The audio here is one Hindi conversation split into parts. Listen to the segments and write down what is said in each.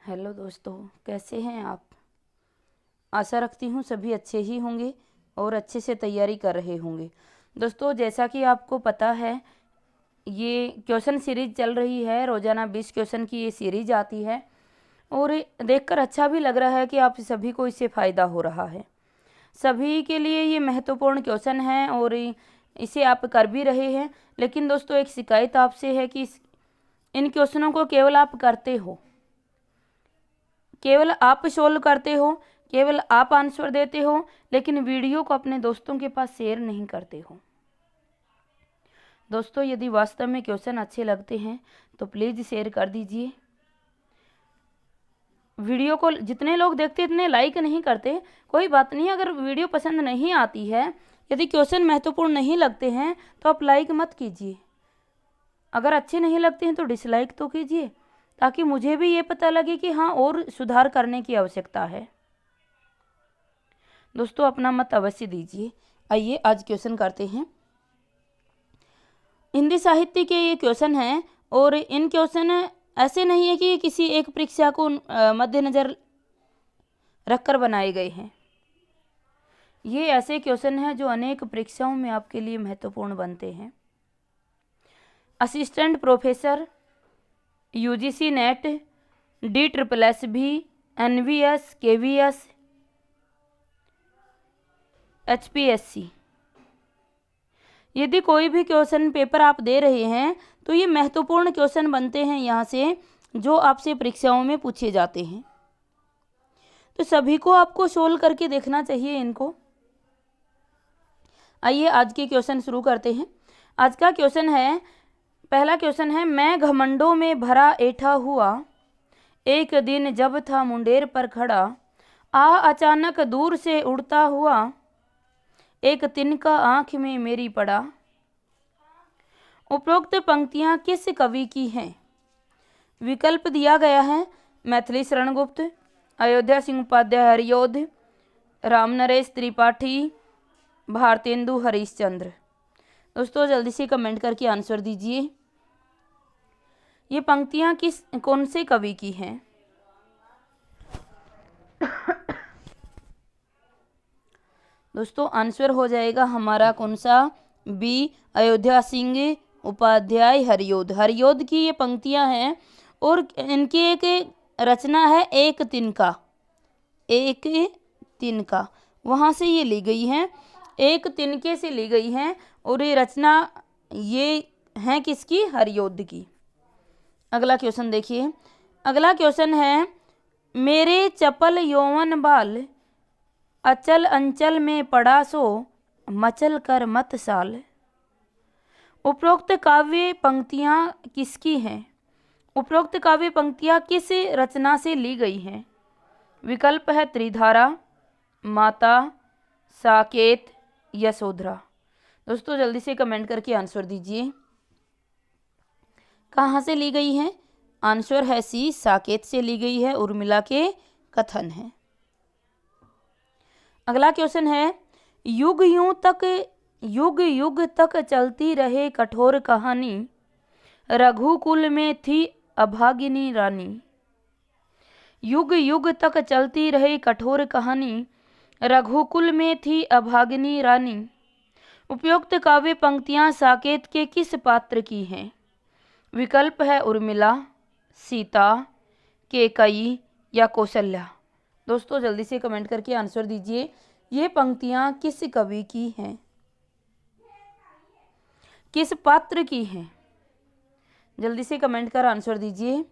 हेलो दोस्तों, कैसे हैं आप। आशा रखती हूँ सभी अच्छे ही होंगे और अच्छे से तैयारी कर रहे होंगे। दोस्तों, जैसा कि आपको पता है, ये क्वेश्चन सीरीज चल रही है। रोज़ाना 20 क्वेश्चन की ये सीरीज आती है और देखकर अच्छा भी लग रहा है कि आप सभी को इससे फ़ायदा हो रहा है। सभी के लिए ये महत्वपूर्ण क्वेश्चन है और इसे आप कर भी रहे हैं। लेकिन दोस्तों, एक शिकायत आपसे है कि इन क्वेश्चनों को केवल आप करते हो, केवल आप सोल्व करते हो, केवल आप आंसर देते हो, लेकिन वीडियो को अपने दोस्तों के पास शेयर नहीं करते हो। दोस्तों, यदि वास्तव में क्वेश्चन अच्छे लगते हैं तो प्लीज़ शेयर कर दीजिए। वीडियो को जितने लोग देखते इतने लाइक नहीं करते, कोई बात नहीं। अगर वीडियो पसंद नहीं आती है, यदि क्वेश्चन महत्वपूर्ण नहीं लगते हैं तो आप लाइक मत कीजिए। अगर अच्छे नहीं लगते हैं तो डिसलाइक तो कीजिए, ताकि मुझे भी ये पता लगे कि हाँ, और सुधार करने की आवश्यकता है। दोस्तों, अपना मत अवश्य दीजिए। आइए आज क्वेश्चन करते हैं। हिंदी साहित्य के ये क्वेश्चन हैं और इन क्वेश्चन ऐसे नहीं है कि किसी एक परीक्षा को मद्देनज़र रखकर बनाए गए हैं। ये ऐसे क्वेश्चन हैं जो अनेक परीक्षाओं में आपके लिए महत्वपूर्ण बनते हैं। Assistant professor, UGC net, DSSB, NVS, KVS, HPSC, यदि कोई भी क्वेश्चन पेपर आप दे रहे हैं तो ये महत्वपूर्ण क्वेश्चन बनते हैं यहाँ से, जो आपसे परीक्षाओं में पूछे जाते हैं। तो सभी को आपको सोल्व करके देखना चाहिए इनको। आइए आज के क्वेश्चन शुरू करते हैं। आज का क्वेश्चन है, पहला क्वेश्चन है, मैं घमंडों में भरा ऐठा हुआ, एक दिन जब था मुंडेर पर खड़ा, अचानक दूर से उड़ता हुआ, एक तिनका आंख में मेरी पड़ा। उपरोक्त पंक्तियां किस कवि की हैं। विकल्प दिया गया है, मैथिली शरण गुप्त, अयोध्या सिंह उपाध्याय हरिऔध, राम नरेश त्रिपाठी, भारतेंदु हरिश्चंद्र। दोस्तों, जल्दी से कमेंट करके आंसर दीजिए। ये पंक्तियां कौन से कवि की हैं। दोस्तों, आंसर हो जाएगा हमारा कौन सा, बी, अयोध्या सिंह उपाध्याय हरिऔध। हरिऔध की ये पंक्तियां हैं और इनकी एक रचना है एक तिनका। एक तिनका, वहाँ से ये ली गई हैं, एक तिनके से ली गई हैं और ये रचना ये है किसकी, हरिऔध की। अगला क्वेश्चन देखिए। अगला क्वेश्चन है, मेरे चपल यौवन बाल, अचल अंचल में पड़ा सो, मचल कर मत साल। उपरोक्त काव्य पंक्तियां किसकी हैं। उपरोक्त काव्य पंक्तियां किस रचना से ली गई हैं। विकल्प है त्रिधारा, माता, साकेत, यशोधरा। दोस्तों, जल्दी से कमेंट करके आंसर दीजिए, कहाँ से ली गई है। आंसर है सी, साकेत से ली गई है, उर्मिला के कथन है। अगला क्वेश्चन है, युग युग तक चलती रहे कठोर कहानी, रघुकुल में थी अभागिनी रानी। युग युग तक चलती रहे कठोर कहानी, रघुकुल में थी अभागिनी रानी। उपयुक्त काव्य पंक्तियां साकेत के किस पात्र की हैं। विकल्प है उर्मिला, सीता, केकई या कौशल्या। दोस्तों, जल्दी से कमेंट करके आंसर दीजिए, ये पंक्तियां किस कवि की हैं, किस पात्र की हैं। जल्दी से कमेंट कर आंसर दीजिए।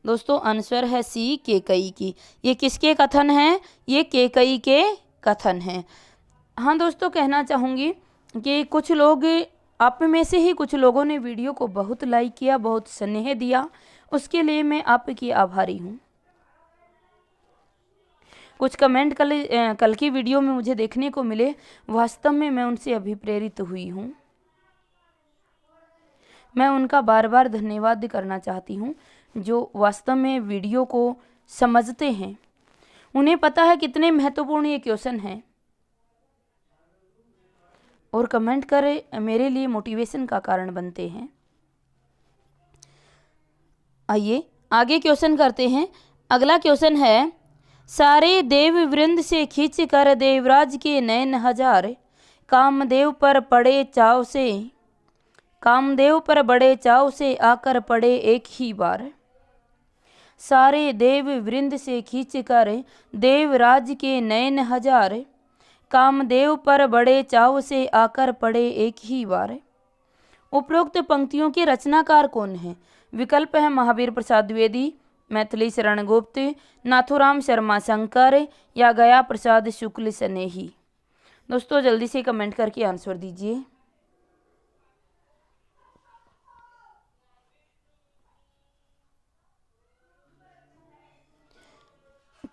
दोस्तों, आंसर है सी, केकई की। ये किसके कथन हैं, ये केकई के कथन हैं। हाँ दोस्तों, कहना चाहूँगी कि कुछ लोग, आप में से ही कुछ लोगों ने वीडियो को बहुत लाइक किया, बहुत स्नेह दिया, उसके लिए मैं आपकी आभारी हूँ। कुछ कमेंट कल की वीडियो में मुझे देखने को मिले, वास्तव में मैं उनसे अभिप्रेरित हुई हूँ। मैं उनका बार बार धन्यवाद करना चाहती हूँ, जो वास्तव में वीडियो को समझते हैं। उन्हें पता है कितने महत्वपूर्ण ये क्वेश्चन हैं और कमेंट कर मेरे लिए मोटिवेशन का कारण बनते हैं। आइए आगे क्वेश्चन करते हैं। अगला क्वेश्चन है, सारे देव वृंद से खींच कर देवराज के नयन हजार, कामदेव पर पड़े चाव से, कामदेव पर बड़े चाव से आकर पड़े एक ही बार। सारे देव वृंद से खींच कर देवराज के नयन हजार, कामदेव पर बड़े चाव से आकर पड़े एक ही बार। उपरोक्त पंक्तियों के रचनाकार कौन है? विकल्प है महावीर प्रसाद द्विवेदी, मैथिली शरण गुप्त, नाथूराम शर्मा शंकर या गया प्रसाद शुक्ल स्नेही। दोस्तों जल्दी से कमेंट करके आंसर दीजिए।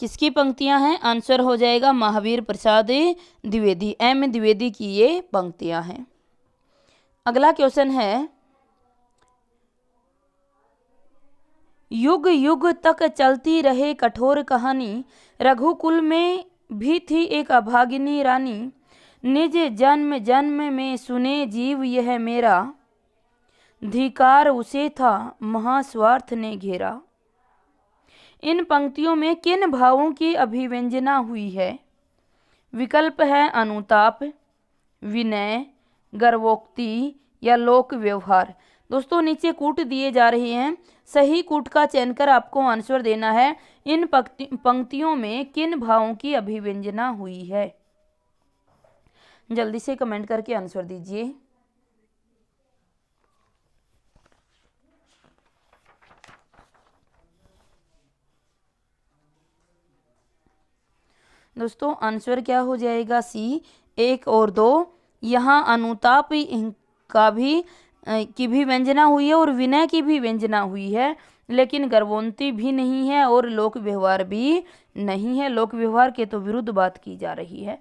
किसकी पंक्तियां हैं? आंसर हो जाएगा महावीर प्रसाद द्विवेदी, एम द्विवेदी की ये पंक्तियां हैं। अगला क्वेश्चन है, युग युग तक चलती रहे कठोर कहानी, रघुकुल में भी थी एक अभागिनी रानी, निज जन्म जन्म में सुने जीव यह मेरा, धिकार उसे था महास्वार्थ ने घेरा। इन पंक्तियों में किन भावों की अभिव्यंजना हुई है? विकल्प है अनुताप, विनय, गर्वोक्ति या लोक व्यवहार। दोस्तों नीचे कूट दिए जा रहे हैं, सही कूट का चयन कर आपको आंसर देना है। इन पंक्तियों में किन भावों की अभिव्यंजना हुई है? जल्दी से कमेंट करके आंसर दीजिए। दोस्तों आंसर क्या हो जाएगा? सी, 1 और 2। यहाँ अनुताप का भी की भी व्यंजना हुई है और विनय की भी व्यंजना हुई है, लेकिन गर्वोन्ती भी नहीं है और लोक व्यवहार भी नहीं है। लोक व्यवहार के तो विरुद्ध बात की जा रही है।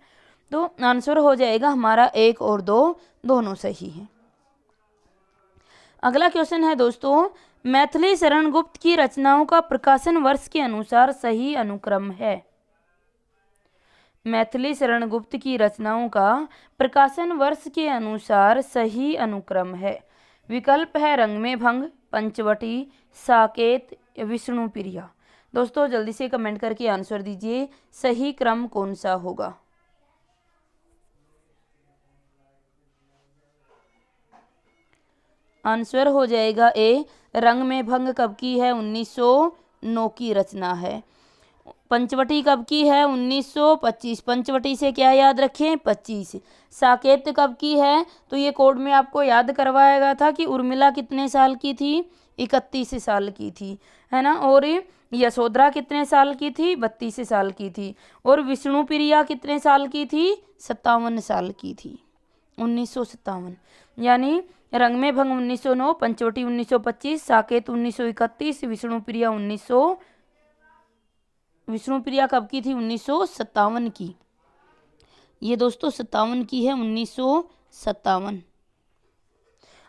तो आंसर हो जाएगा हमारा 1 और 2 दोनों सही है। अगला क्वेश्चन है दोस्तों, मैथिली शरण गुप्त की रचनाओं का प्रकाशन वर्ष के अनुसार सही अनुक्रम है। मैथिली शरण गुप्त की रचनाओं का प्रकाशन वर्ष के अनुसार सही अनुक्रम है। विकल्प है रंग में भंग, पंचवटी, साकेत, विष्णुप्रिया। दोस्तों जल्दी से कमेंट करके आंसर दीजिए, सही क्रम कौन सा होगा? आंसर हो जाएगा ए, रंग में भंग कब की है? 1909 की रचना है। पंचवटी कब की है? 1925। पंचवटी से क्या याद रखें? 25। साकेत कब की है? तो ये कोड में आपको याद करवाया गया था कि उर्मिला कितने साल की थी? 31 साल की थी, है ना। और यशोधरा कितने साल की थी? 32 साल की थी। और विष्णुप्रिया कितने साल की थी? 57 साल की थी। 1957। यानी रंग में भंग 1909, पंचवटी 1925, साकेत 1931, विष्णुप्रिया कब की थी? 1957 की। ये दोस्तों 57 की है, 1957।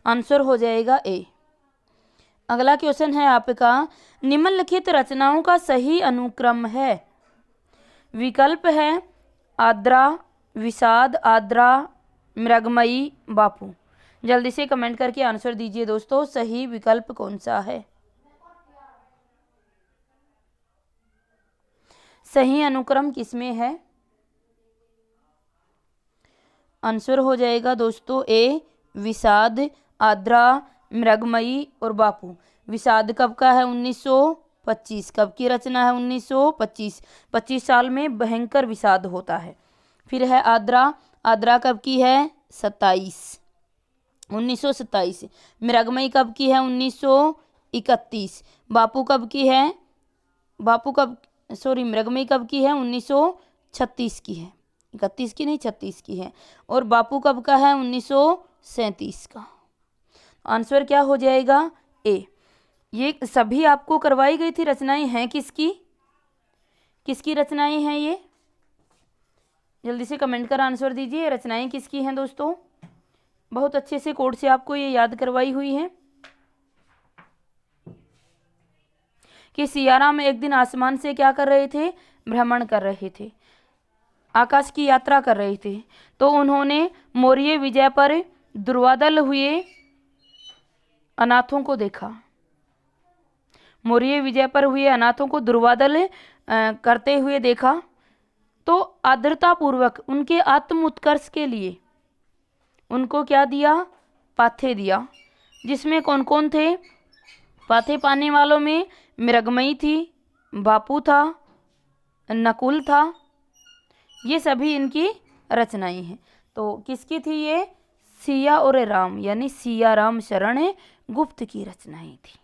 आंसर हो जाएगा ए। अगला क्वेश्चन है आपका, निम्नलिखित रचनाओं का सही अनुक्रम है। विकल्प है आद्रा, विषाद, आद्रा, मृगमयी, बापू। जल्दी से कमेंट करके आंसर दीजिए दोस्तों, सही विकल्प कौन सा है? सही अनुक्रम किसमें है? आंसर हो जाएगा दोस्तों ए, विषाद, आद्रा, मृगमयी और बापू। विषाद कब का है? 1925। कब की रचना है? 1925। 25 साल में भयंकर विषाद होता है। फिर है आद्रा, आद्रा कब की है? 1927। मृगमयी कब की है? 1931। बापू कब की है? मृगमयी कब की है? 1936 की है। 31 की नहीं, 36 की है। और बापू कब का है? 1937 का। आंसर क्या हो जाएगा? ए। ये सभी आपको करवाई गई थी रचनाएं हैं किसकी? किसकी रचनाएं हैं ये? जल्दी से कमेंट कर आंसर दीजिए, रचनाएं किसकी हैं दोस्तों? बहुत अच्छे से कोड से आपको ये याद करवाई हुई है कि सियाराम एक दिन आसमान से क्या कर रहे थे? भ्रमण कर रहे थे, आकाश की यात्रा कर रहे थे। तो उन्होंने मौर्य विजय पर दुर्वादल हुए अनाथों को देखा। मौर्य विजय पर हुए अनाथों को दुर्वादल करते हुए देखा तो आर्द्रतापूर्वक उनके आत्म उत्कर्ष के लिए उनको क्या दिया, पाथे दिया। जिसमें कौन कौन थे, पाथे पाने वालों में मृगमयी थी, बापू था, नकुल था, ये सभी इनकी रचनाएं हैं। तो किसकी थी ये, सिया और राम यानी सिया राम शरण गुप्त की रचनाएं थी।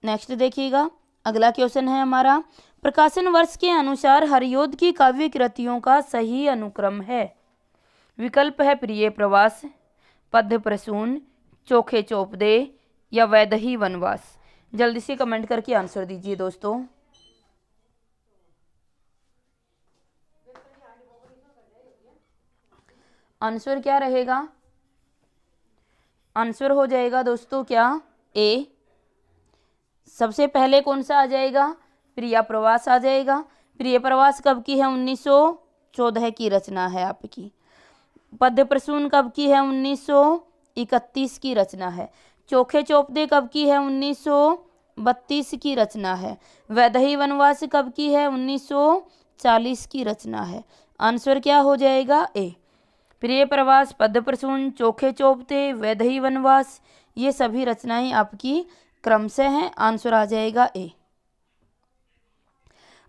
नेक्स्ट देखिएगा, अगला क्वेश्चन है हमारा, प्रकाशन वर्ष के अनुसार हरियोध की काव्य कृतियों का सही अनुक्रम है। विकल्प है प्रिय प्रवास, पद्य प्रसून, चोखे चोपदे या वैदही वनवास। जल्दी से कमेंट करके आंसर दीजिए दोस्तों। आंसर क्या रहेगा, आंसर हो जाएगा दोस्तों क्या, ए। सबसे पहले कौन सा आ जाएगा, प्रिय प्रवास आ जाएगा। प्रिय प्रवास कब की है, 1914 की रचना है आपकी। पद्य प्रसून कब की है, 1931 की रचना है। चोखे चोपदे कब की है, 1932 की रचना है। वैदही वनवास कब की है, 1940 की रचना है। आंसर क्या हो जाएगा, ए। प्रिय प्रवास, पद्य प्रसून, चोखे चोपते, वैदही वनवास, ये सभी रचनाएं आपकी क्रम से हैं। आंसर आ जाएगा ए।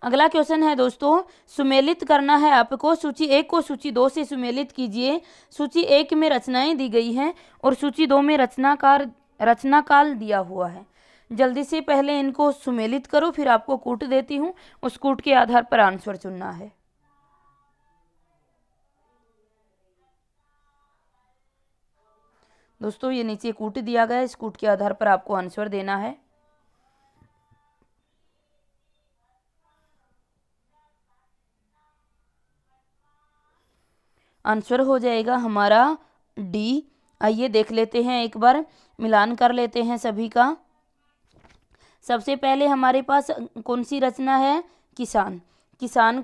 अगला क्वेश्चन है दोस्तों, सुमेलित करना है आपको। सूची 1 को सूची 2 से सुमेलित कीजिए। सूची 1 में रचनाएं दी गई हैं और सूची 2 में रचना काल दिया हुआ है। जल्दी से पहले इनको सुमेलित करो, फिर आपको कूट देती हूँ, उस कूट के आधार पर आंसर चुनना है। दोस्तों ये नीचे कूट दिया गया है, इस कूट के आधार पर आपको आंसर देना है। आंसर हो जाएगा हमारा डी। आइए देख लेते हैं, एक बार मिलान कर लेते हैं सभी का। सबसे पहले हमारे पास कौन सी रचना है, किसान। किसान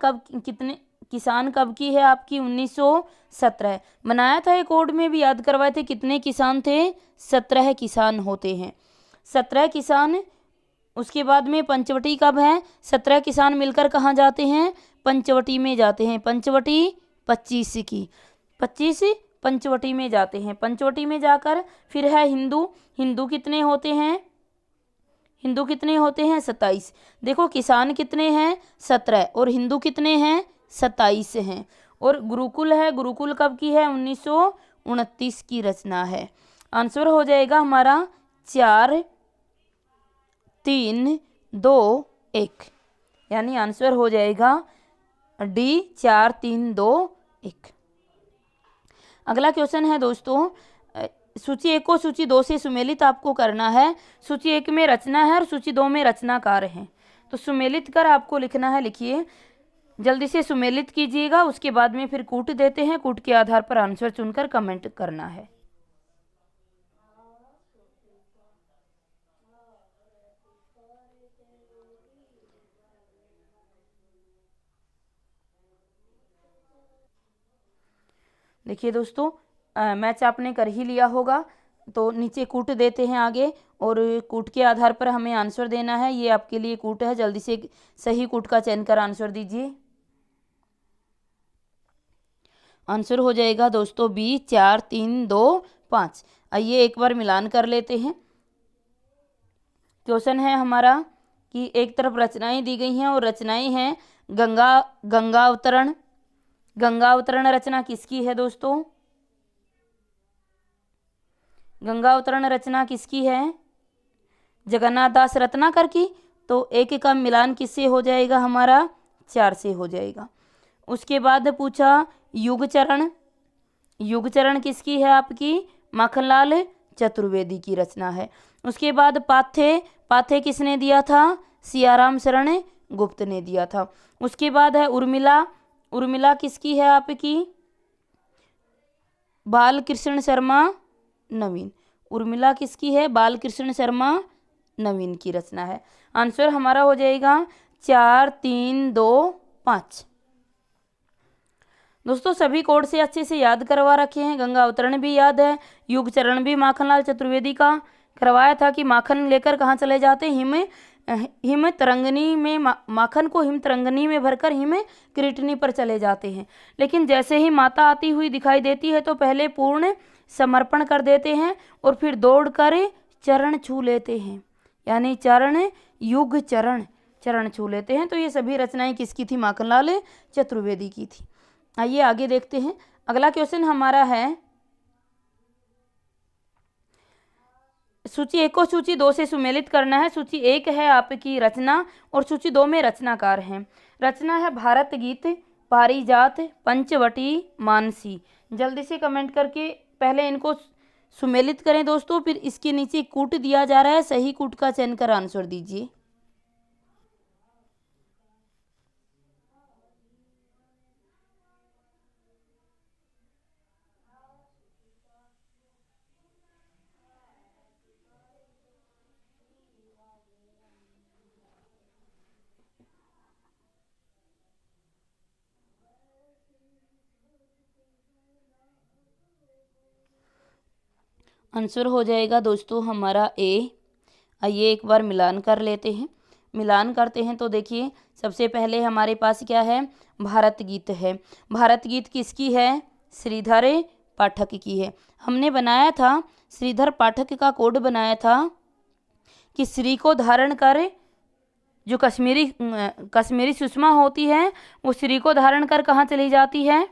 कब की है आपकी, 1917। बनाया था एक कोड में भी, याद करवाए थे, कितने किसान थे, 17 किसान होते हैं, 17 किसान। उसके बाद में पंचवटी कब है, 17 किसान मिलकर कहाँ जाते हैं, पंचवटी में जाते हैं। पंचवटी 25 की, 25 पंचवटी में जाते हैं। पंचवटी में जाकर फिर है हिंदू कितने होते हैं, 27। देखो किसान कितने हैं, 17, और हिंदू कितने हैं, 27 हैं। और गुरुकुल है, गुरुकुल कब की है, 1929 की रचना है। आंसर हो जाएगा हमारा 4 3 2 1, यानी आंसर हो जाएगा डी, 4 3 2 1। अगला क्वेश्चन है दोस्तों, सूची 1 को सूची 2 से सुमेलित आपको करना है। सूची 1 में रचना है और सूची 2 में रचनाकार हैं, तो सुमेलित कर आपको लिखना है। लिखिए, जल्दी से सुमेलित कीजिएगा, उसके बाद में फिर कूट देते हैं, कूट के आधार पर आंसर चुनकर कमेंट करना है। देखिए दोस्तों, मैच आपने कर ही लिया होगा, तो नीचे कूट देते हैं आगे, और कूट के आधार पर हमें आंसर देना है। ये आपके लिए कूट है, जल्दी से सही कूट का चयन कर आंसर दीजिए। आंसर हो जाएगा दोस्तों बी, 4 3 2 5। आइए एक बार मिलान कर लेते हैं। क्वेश्चन है हमारा कि एक तरफ रचनाएं दी गई हैं और रचनाएं हैं गंगा अवतरण। गंगा अवतरण रचना किसकी है दोस्तों, गंगा अवतरण रचना किसकी है, जगन्नाथ दास रत्नाकर की। तो एक का मिलान किससे हो जाएगा हमारा, 4 से हो जाएगा। उसके बाद पूछा युग चरण किसकी है आपकी, माखनलाल चतुर्वेदी की रचना है। उसके बाद पाथे किसने दिया था, सियाराम शरण गुप्त ने दिया था। उसके बाद है उर्मिला किसकी है आपकी, बालकृष्ण शर्मा नवीन। उर्मिला किसकी है, बालकृष्ण शर्मा नवीन की रचना है। आंसर हमारा हो जाएगा 4 3 2 5। दोस्तों सभी कोड से अच्छे से याद करवा रखे हैं, गंगा अवतरण भी याद है, युग चरण भी माखनलाल चतुर्वेदी का, करवाया था कि माखन लेकर कहाँ चले जाते, हिम तरंगनी में, माखन को हिम तरंगनी में भरकर हिम कृटनी पर चले जाते हैं। लेकिन जैसे ही माता आती हुई दिखाई देती है तो पहले पूर्ण समर्पण कर देते हैं और फिर दौड़ कर चरण छू लेते हैं, यानी चरण युग चरण छू लेते हैं। तो ये सभी रचनाएं किसकी थी, माखनलाल चतुर्वेदी की थी। आइए आगे देखते हैं। अगला क्वेश्चन हमारा है, सूची 1 को सूची 2 से सुमेलित करना है। सूची 1 है आपकी रचना और सूची 2 में रचनाकार हैं। रचना है भारत गीत, पारिजात, पंचवटी, मानसी। जल्दी से कमेंट करके पहले इनको सुमेलित करें दोस्तों, फिर इसके नीचे कूट दिया जा रहा है, सही कूट का चयन कर आंसर दीजिए। आंसर हो जाएगा दोस्तों हमारा ए। आइए एक बार मिलान कर लेते हैं। मिलान करते हैं तो देखिए, सबसे पहले हमारे पास क्या है, भारत गीत है। भारत गीत किसकी है, श्रीधर पाठक की है। हमने बनाया था, श्रीधर पाठक का कोड बनाया था कि श्री को धारण कर, जो कश्मीरी सुषमा होती है वो श्री को धारण कर कहाँ चली जाती है,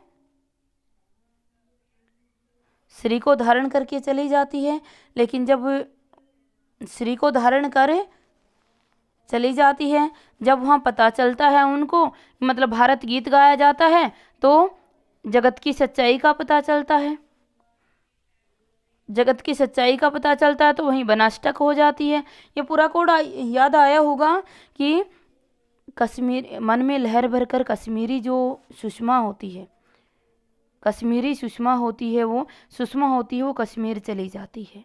श्री को धारण करके चली जाती है। लेकिन जब श्री को धारण कर चली जाती है, जब वहाँ पता चलता है उनको, मतलब भारत गीत गाया जाता है, तो जगत की सच्चाई का पता चलता है। जगत की सच्चाई का पता चलता है तो वहीं बनाष्टक हो जाती है। ये पूरा कोड याद आया होगा कि कश्मीर मन में लहर भरकर कश्मीरी जो सुषमा होती है, कश्मीरी सुषमा होती है, वो सुषमा होती है, वो कश्मीर चली जाती है,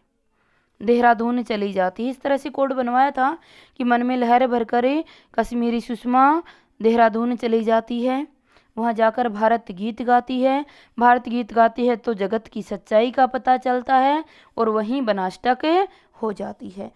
देहरादून चली जाती है। इस तरह से कोड बनवाया था कि मन में लहर भरकर कश्मीरी सुषमा देहरादून चली जाती है, वहाँ जाकर भारत गीत गाती है। भारत गीत गाती है तो जगत की सच्चाई का पता चलता है और वहीं बनाष्टक हो जाती है।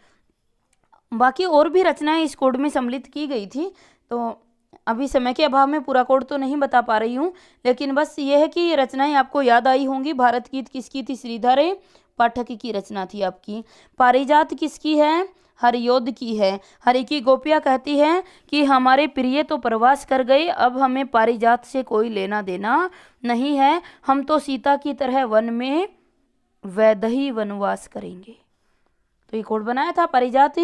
बाकी और भी रचनाएं इस कोड में सम्मिलित की गई थी, तो अभी समय के अभाव में पूरा कोड तो नहीं बता पा रही हूँ, लेकिन बस ये है कि ये रचनाएं आपको याद आई होंगी। भारत गीत किसकी थी, श्रीधर पाठक की रचना थी आपकी। पारिजात किसकी है, हरियोध की है। हरि की गोपियाँ कहती है कि हमारे प्रिय तो प्रवास कर गए, अब हमें पारिजात से कोई लेना देना नहीं है, हम तो सीता की तरह वन में वैदेही वनवास करेंगे। तो ये कोड बनाया था। पारिजात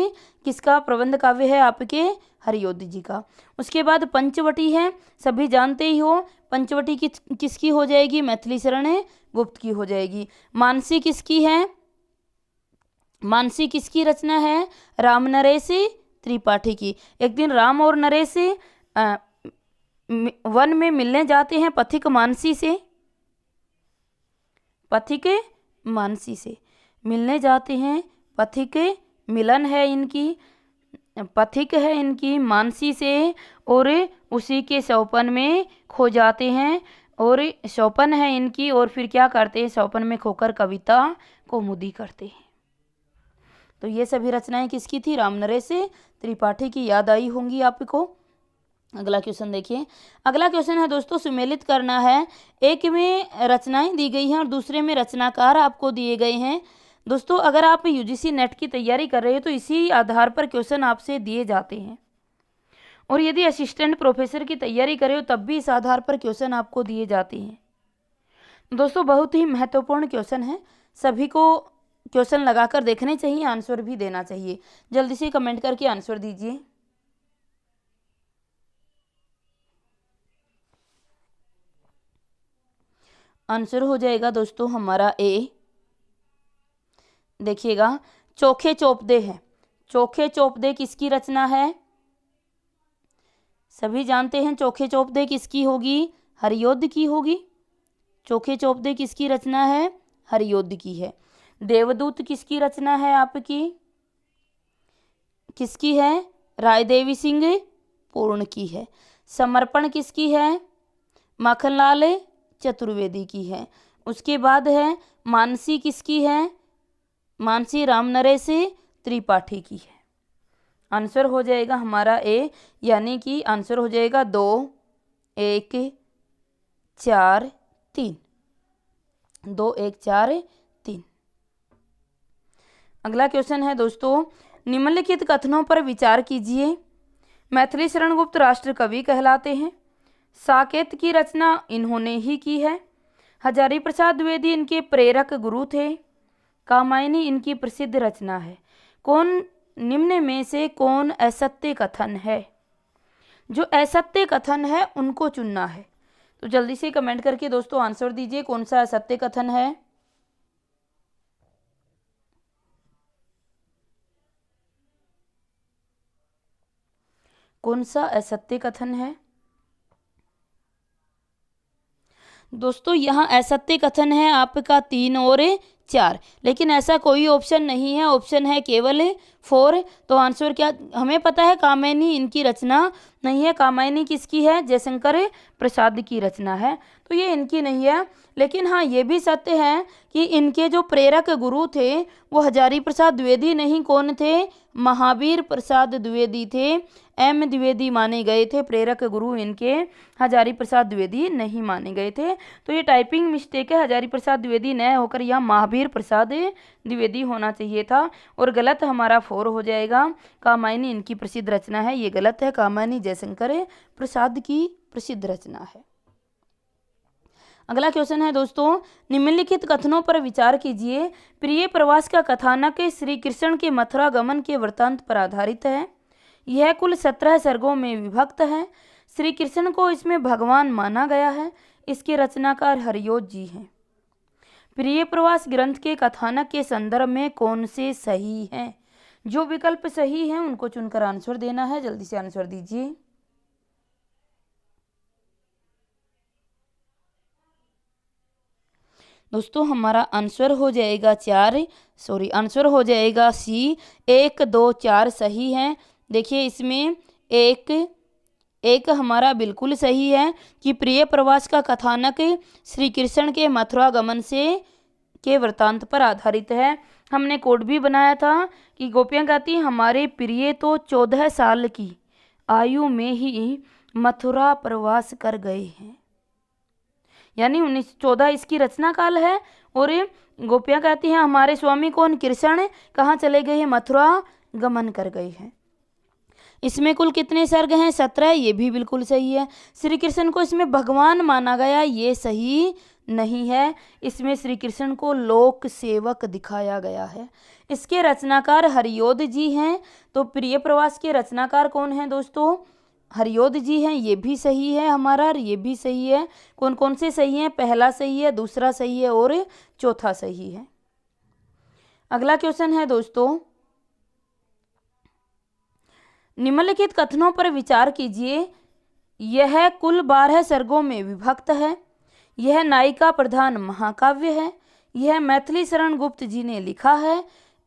किसका प्रबंध काव्य है, आपके हरियोध जी का। उसके बाद पंचवटी है, सभी जानते ही हो। पंचवटी किसकी हो जाएगी, मैथिली शरण गुप्त की हो जाएगी। मानसी किसकी है, मानसी किसकी रचना है, राम नरेश त्रिपाठी की। एक दिन राम और नरेश वन में मिलने जाते हैं पथिक मानसी से, पथिक मानसी से मिलने जाते हैं। पथिक मिलन है इनकी, पथिक है इनकी मानसी से, और उसी के सौपन में खो जाते हैं, और सौपन है इनकी, और फिर क्या करते हैं, सौपन में खोकर कविता कौमुदी करते हैं। तो ये सभी रचनाएं किसकी थी, राम नरेश त्रिपाठी की। याद आई होंगी आपको। अगला क्वेश्चन देखिए। अगला क्वेश्चन है दोस्तों, सुमेलित करना है। एक में रचनाएं दी गई हैं और दूसरे में रचनाकार आपको दिए गए हैं। दोस्तों अगर आप यूजीसी नेट की तैयारी कर रहे हो तो इसी आधार पर क्वेश्चन आपसे दिए जाते हैं, और यदि असिस्टेंट प्रोफेसर की तैयारी कर रहे हो तब भी इस आधार पर क्वेश्चन आपको दिए जाते हैं। दोस्तों बहुत ही महत्वपूर्ण क्वेश्चन है, सभी को क्वेश्चन लगाकर देखने चाहिए, आंसर भी देना चाहिए। जल्दी से कमेंट करके आंसर दीजिए। आंसर हो जाएगा दोस्तों हमारा ए। देखिएगा, चोखे चोपदे है। चोखे चोपदे किसकी रचना है, सभी जानते हैं। चोखे चोपदे किसकी होगी, हरियोध की होगी। चोखे चोपदे किसकी रचना है, हरियोध की है। देवदूत किसकी रचना है आपकी, किसकी है, रायदेवी सिंह पूर्ण की है। समर्पण किसकी है, माखनलाल चतुर्वेदी की है। उसके बाद है मानसी, किसकी है, मानसी रामनरेश त्रिपाठी की है। आंसर हो जाएगा हमारा ए, यानी कि आंसर हो जाएगा 2, 1, 4, 3। 2, 1, 4, 3। अगला क्वेश्चन है दोस्तों, निम्नलिखित कथनों पर विचार कीजिए। मैथिली शरण गुप्त राष्ट्र कवि कहलाते हैं। साकेत की रचना इन्होंने ही की है। हजारी प्रसाद द्विवेदी इनके प्रेरक गुरु थे। कामायनी इनकी प्रसिद्ध रचना है। कौन निम्न में से कौन असत्य कथन है? जो असत्य कथन है उनको चुनना है। तो जल्दी से कमेंट करके दोस्तों आंसर दीजिए, कौन सा असत्य कथन है। कौन सा असत्य कथन है दोस्तों? यहाँ असत्य कथन है आपका 3 और 4, लेकिन ऐसा कोई ऑप्शन नहीं है, ऑप्शन है केवल 4। तो आंसर क्या, हमें पता है कामायनी इनकी रचना नहीं है। कामायनी किसकी है? जयशंकर प्रसाद की रचना है, तो ये इनकी नहीं है। लेकिन हाँ, ये भी सत्य है कि इनके जो प्रेरक गुरु थे वो हजारी प्रसाद द्विवेदी नहीं, कौन थे? महावीर प्रसाद द्विवेदी थे। एम द्विवेदी माने गए थे प्रेरक गुरु इनके, हजारी प्रसाद द्विवेदी नहीं माने गए थे। तो ये टाइपिंग मिस्टेक है, हजारी प्रसाद द्विवेदी न होकर यहाँ महावीर प्रसाद द्विवेदी होना चाहिए था। और गलत हमारा 4 हो जाएगा। कामायनी इनकी प्रसिद्ध रचना है, ये गलत है। कामायनी जयशंकर प्रसाद की प्रसिद्ध रचना है। अगला क्वेश्चन है दोस्तों, निम्नलिखित कथनों पर विचार कीजिए। प्रिय प्रवास का कथानक श्री कृष्ण के मथुरा गमन के वृत्तांत पर आधारित है। यह कुल 17 सर्गों में विभक्त है। श्री कृष्ण को इसमें भगवान माना गया है। इसके रचनाकार हरियोध जी हैं। प्रिय प्रवास ग्रंथ के कथानक के संदर्भ में कौन से सही हैं? जो विकल्प सही हैं उनको चुनकर आंसर देना है। जल्दी से आंसर दीजिए। दोस्तों हमारा आंसर हो जाएगा आंसर हो जाएगा सी, 1, 2, 4 सही हैं। देखिए इसमें एक हमारा बिल्कुल सही है कि प्रिय प्रवास का कथानक श्री कृष्ण के मथुरा गमन के वृत्तांत पर आधारित है। हमने कोड भी बनाया था कि गोपियाँ कहती हमारे प्रिय तो 14 साल की आयु में ही मथुरा प्रवास कर गए हैं, यानी 1914 इसकी रचना काल है। और गोपियाँ कहती हैं हमारे स्वामी कौन? कृष्ण कहाँ चले गए हैं? मथुरा गमन कर गए हैं। इसमें कुल कितने सर्ग हैं? 17। ये भी बिल्कुल सही है। श्री कृष्ण को इसमें भगवान माना गया, ये सही नहीं है। इसमें श्री कृष्ण को लोक सेवक दिखाया गया है। इसके रचनाकार हरियोध जी हैं। तो प्रिय प्रवास के रचनाकार कौन हैं दोस्तों? हरियोध जी हैं। ये भी सही है हमारा, ये भी सही है। कौन कौन से सही हैं? पहला सही है, दूसरा सही है और चौथा सही है। अगला क्वेश्चन है दोस्तों, निम्नलिखित कथनों पर विचार कीजिए। यह कुल 12 सर्गों में विभक्त है। यह नायिका प्रधान महाकाव्य है। यह मैथिली शरण गुप्त जी ने लिखा है।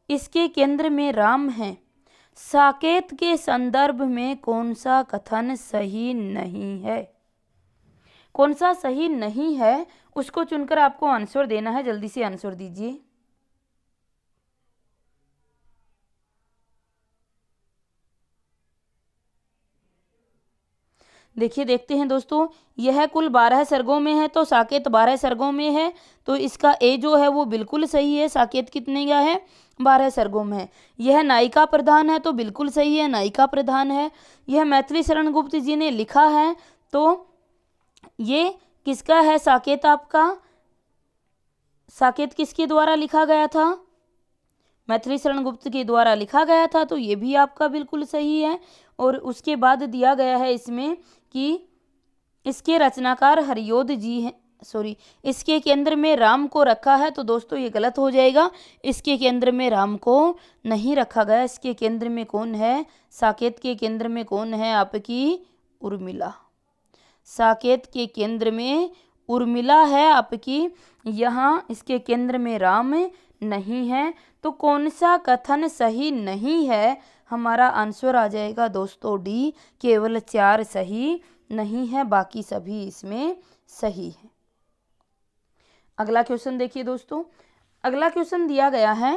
इसके केंद्र में राम है। साकेत के संदर्भ में कौन सा कथन सही नहीं है? कौन सा सही नहीं है उसको चुनकर आपको आंसर देना है। जल्दी से आंसर दीजिए। देखिए देखते हैं दोस्तों, यह कुल 12 सर्गों में है तो साकेत 12 सर्गों में है, तो इसका ए जो है वो बिल्कुल सही है। साकेत कितने का है? 12 सर्गों में है। यह नायिका प्रधान है तो बिल्कुल सही है, नायिका प्रधान है। यह मैथिली शरण गुप्त जी ने लिखा है, तो ये किसका है साकेत? आपका साकेत किसके द्वारा लिखा गया था? मैथिली शरण गुप्त के द्वारा लिखा गया था, तो ये भी आपका बिल्कुल सही है। और उसके बाद दिया गया है इसमें कि इसके रचनाकार हरियोध जी हैं, इसके केंद्र में राम को रखा है। तो दोस्तों ये गलत हो जाएगा। इसके केंद्र में राम को नहीं रखा गया। इसके केंद्र में कौन है? साकेत के केंद्र में कौन है? आपकी उर्मिला। साकेत के केंद्र में उर्मिला है आपकी। यहाँ इसके केंद्र में राम नहीं है। तो कौन सा कथन सही नहीं है? हमारा आंसर आ जाएगा दोस्तों डी, केवल 4 सही नहीं है, बाकी सभी इसमें सही है। अगला क्वेश्चन देखिए दोस्तों, अगला क्वेश्चन दिया गया है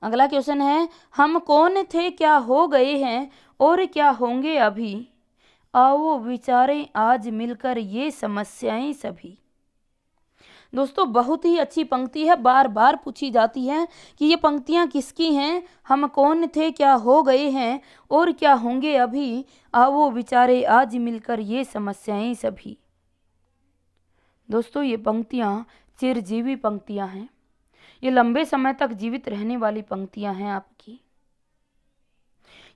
अगला क्वेश्चन है, हम कौन थे क्या हो गए हैं और क्या होंगे अभी, आओ विचारें आज मिलकर ये समस्याएं सभी। दोस्तों बहुत ही अच्छी पंक्ति है, बार बार पूछी जाती है कि ये पंक्तियां किसकी हैं। हम कौन थे क्या हो गए हैं और क्या होंगे अभी, आओ विचारे आज मिलकर ये समस्याएं सभी। दोस्तों ये पंक्तियां चिरजीवी पंक्तियां हैं, ये लंबे समय तक जीवित रहने वाली पंक्तियां हैं आपकी।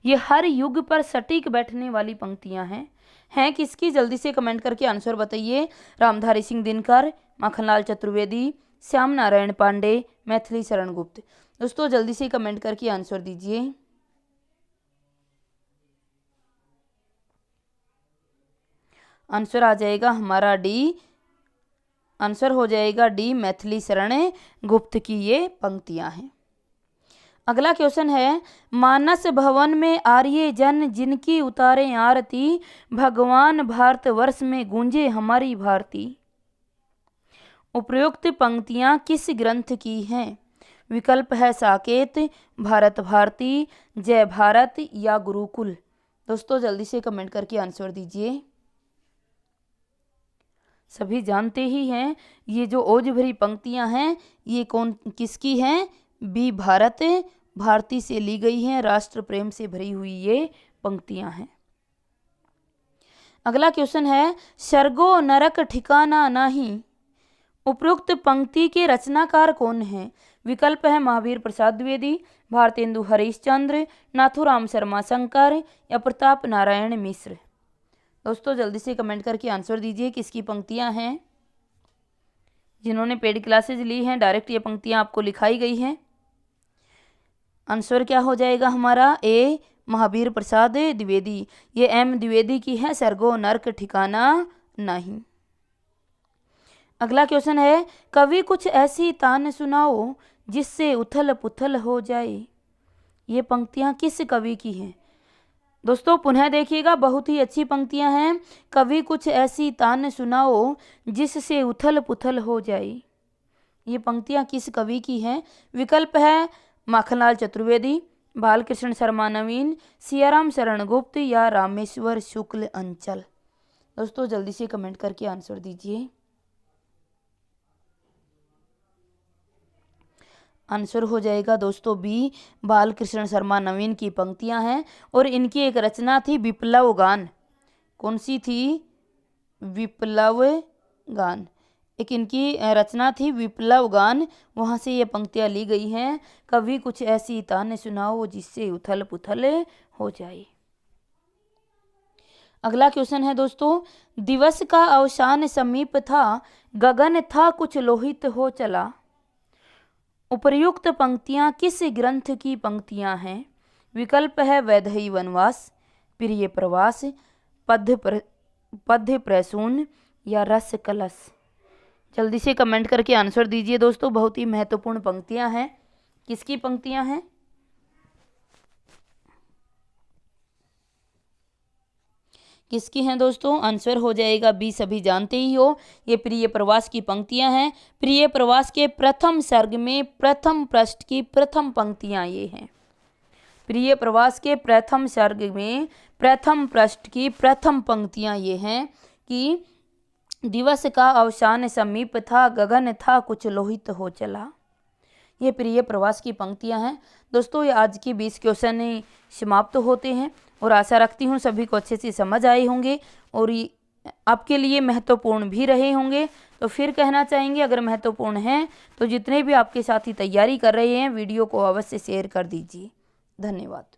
ये हर युग पर सटीक बैठने वाली पंक्तियां हैं किसकी, जल्दी से कमेंट करके आंसर बताइए। रामधारी सिंह दिनकर, माखनलाल चतुर्वेदी, श्याम नारायण पांडे, मैथिली शरण गुप्त। दोस्तों जल्दी से कमेंट करके आंसर दीजिए। आंसर आ जाएगा हमारा डी, आंसर हो जाएगा डी, मैथिली शरण गुप्त की ये पंक्तियां हैं। अगला क्वेश्चन है, मानस भवन में आर्य जन जिनकी उतारे आरती, भगवान भारतवर्ष में गूंजे हमारी भारती। उपयुक्त पंक्तियां किस ग्रंथ की हैं? विकल्प है साकेत, भारत भारती, जय भारत या गुरुकुल। दोस्तों जल्दी से कमेंट करके आंसर दीजिए। सभी जानते ही हैं ये जो ओज भरी पंक्तियां हैं ये कौन किसकी हैं? बी, भारत भारती से ली गई हैं, राष्ट्र प्रेम से भरी हुई ये पंक्तियां हैं। अगला क्वेश्चन है, सर्गो नरक ठिकाना नहीं, उपयुक्त पंक्ति के रचनाकार कौन है? विकल्प है महावीर प्रसाद द्विवेदी, भारतेंदु हरिश्चंद्र, नाथुराम शर्मा शंकर या प्रताप नारायण मिश्र। दोस्तों जल्दी से कमेंट करके आंसर दीजिए किसकी पंक्तियां हैं। जिन्होंने पेड क्लासेज ली हैं डायरेक्ट ये पंक्तियां आपको लिखाई गई हैं। आंसर क्या हो जाएगा हमारा? ए, महावीर प्रसाद द्विवेदी। ये एम द्विवेदी की है, सर्गो नरक ठिकाना नहीं। अगला क्वेश्चन है, कवि कुछ ऐसी तान सुनाओ जिससे उथल पुथल हो जाए। ये पंक्तियां किस कवि की हैं? दोस्तों पुनः देखिएगा, बहुत ही अच्छी पंक्तियां हैं। कवि कुछ ऐसी तान सुनाओ जिससे उथल पुथल हो जाए। ये पंक्तियां किस कवि की हैं? विकल्प है माखनलाल चतुर्वेदी, बालकृष्ण शर्मा नवीन, सियाराम शरण गुप्त या रामेश्वर शुक्ल अंचल। दोस्तों जल्दी से कमेंट करके आंसर दीजिए। आंसर हो जाएगा दोस्तों बी, बालकृष्ण शर्मा नवीन की पंक्तियां हैं और इनकी एक रचना थी विप्लव गान। कौन सी थी? विप्लव गान। एक इनकी रचना थी विप्लव गान, वहाँ से ये पंक्तियां ली गई हैं। कभी कुछ ऐसी तान सुनाओ जिससे उथल पुथल हो जाए। अगला क्वेश्चन है दोस्तों, दिवस का अवसान समीप था, गगन था कुछ लोहित हो चला। उपर्युक्त पंक्तियां किस ग्रंथ की पंक्तियां हैं? विकल्प है वैदेही वनवास, प्रिय प्रवास, पद्य प्रसून या रस कलश। जल्दी से कमेंट करके आंसर दीजिए दोस्तों, बहुत ही महत्वपूर्ण पंक्तियां हैं। किसकी पंक्तियां हैं? किसकी हैं दोस्तों? आंसर हो जाएगा बी, सभी जानते ही हो, ये प्रिय प्रवास की पंक्तियां हैं। प्रिय प्रवास के प्रथम सर्ग में प्रथम पृष्ठ की प्रथम पंक्तियां ये हैं। प्रिय प्रवास के प्रथम सर्ग में प्रथम पृष्ठ की प्रथम पंक्तियां ये हैं कि दिवस का अवसान समीप था, गगन था कुछ लोहित हो चला। ये प्रिय प्रवास की पंक्तियां हैं। दोस्तों ये आज की 20 क्वेश्चन समाप्त होते हैं और आशा रखती हूँ सभी को अच्छे से समझ आए होंगे और आपके लिए महत्वपूर्ण भी रहे होंगे। तो फिर कहना चाहेंगे अगर महत्वपूर्ण हैं तो जितने भी आपके साथी तैयारी कर रहे हैं वीडियो को अवश्य शेयर कर दीजिए। धन्यवाद।